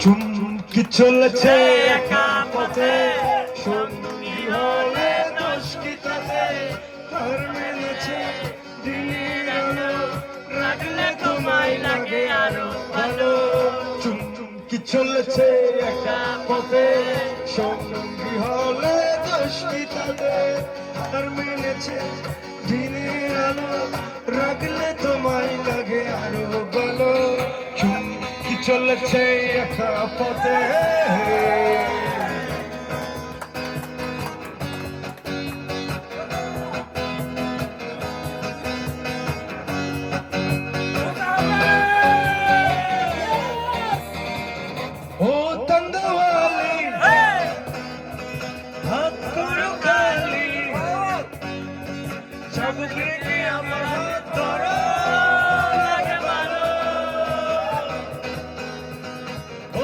চুমকি চলেছে একা পথে, সঙ্গী হলে দোষ কি তাতে? হার মেনেছে দিনের আলো, রাখলে তোমায় লাগে আরো ভালো। চুমকি চলেছে একা পথে, সঙ্গী হলে দোষ কি তাতে? হার মেনেছে দিনের আলো, রাখলে তোমায় লাগে আরো ভালো। চুমকি চলেছে একা পথে। ও তন্দওয়ালি হাত করো খালি, চাবুক রেখে আমার হাত ধরো, লাগে ভালো।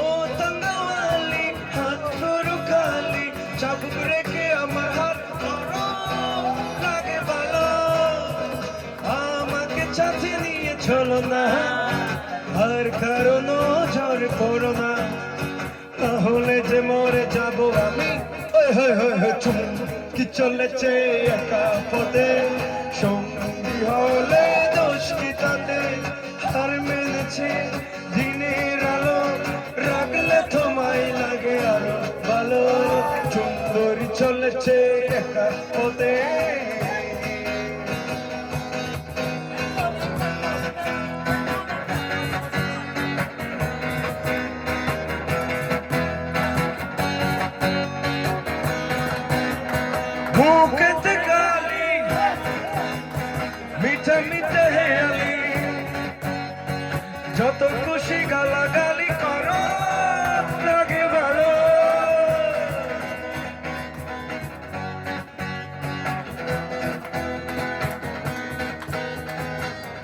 ও তন্দওয়ালি হাত করো খালি, চাবুক রেখে আমার হাত ধরো, লাগে ভালো। আমাকে সাথে নিয়ে চলো না, আর কারো নজর করো না, তাহলে যে মরে যাব আমি। চুমকি চলেছে একা পথে, সঙ্গী হলে দোষ কি তাতে? হার মেনেছে দিনের আলো, রাখলে তোমায় লাগে আরো ভালো। চুম্বরি চলেছে একা পথে। মুখেতে গালি, মিঠা মিঠা হেয়ালি, যত খুশি গালাগালি করো, লাগে ভালো।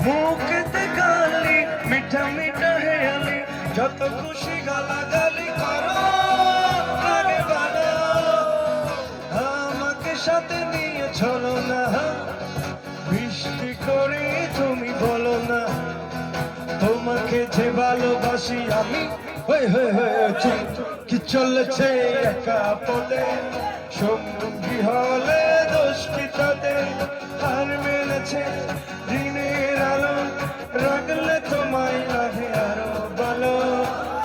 মুখেতে গালি, মিঠা মিঠা হেয়ালি, যত খুশি গালাগালি করো, লাগে ভালো। আমাকে সাথে নিয়ে চলো না, মিষ্টি করে তুমি বলো না, তোমাকে যে ভালোবাসি আমি। চুমকি চলেছে একা পথে, সঙ্গী হলে দোষ কি তাতে? হার মেনেছে দিনের আলো, রাখলে তোমায় লাগে আরো ভালো।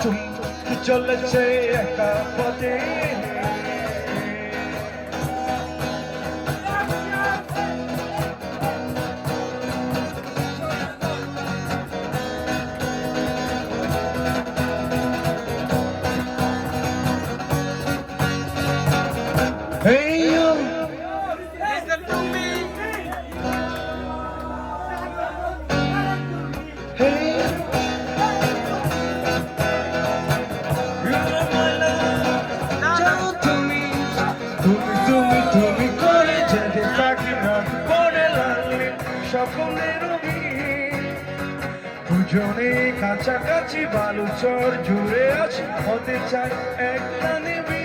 চুমকি চলেছে একা পথে। Hey you, Listen to me. hey you, you're my love. যাও তুমি, তুমি করে যেতে থাকি না, পরে লাগলে স্বপ্নের অভিনয়। দুজনে কাছাকাছি বালুচর জুড়ে আছি, হতে চাই একটা নিবি।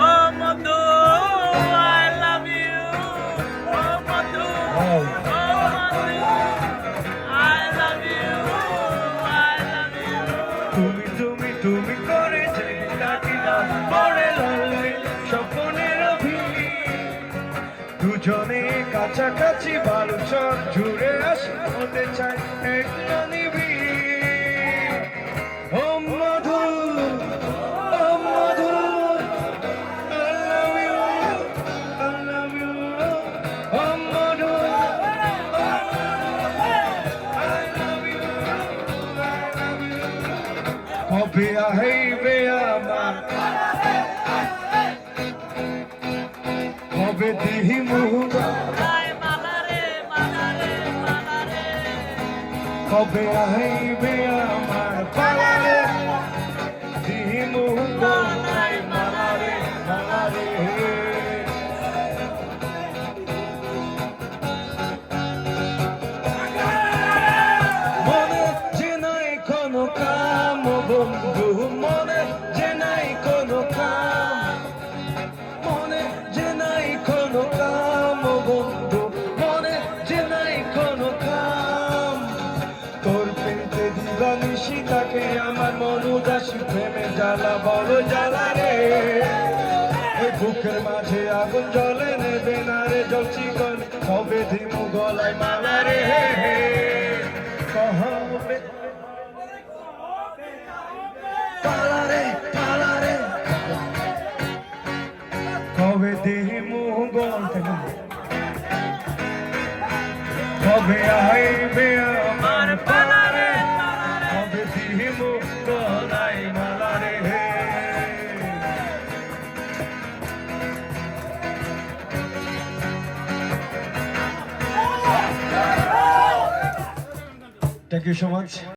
Oh, Madhu, I love you. Oh, Madhu. Oh, Madhu, I love you. I love you. তুমি করে যেতে থাকি না, পরে লাগলে স্বপ্নের অভিনয়। দুজনে কাছাকাছি বালুচর জুড়ে আসি, হতে চাই একটা নিবি। ও মধু, ও মধু, I love you, I love you, O Madhu, I love you, I love you। কবে আহিবে আমার, কবে দিহি মুহুরা, Ay, malare, malare, malare. কবে আহিবে আমার পালারে, দিহি মুহুরা, মালারে মালারে। মনে যে নাই কোনো কাম বন্ধু, মনে যে নাই কোনো কাম, মনে যে নাই কোনো কাম বন্ধু, মনে যে নাই কোনো কাম। প্রেমে জ্বালা বলো জ্বালা রে, ওই বুকের মাঝে আগুন জ্বলে নেবে না রে জ্বলছি গল, কবে দিমু গলায় মালা রে, কবে পালা রে পালা রে, কবে দিমু গল, কবে আইবে আমার পালা রে, কবে দিমু গলায় মালা রে। Thank you so much.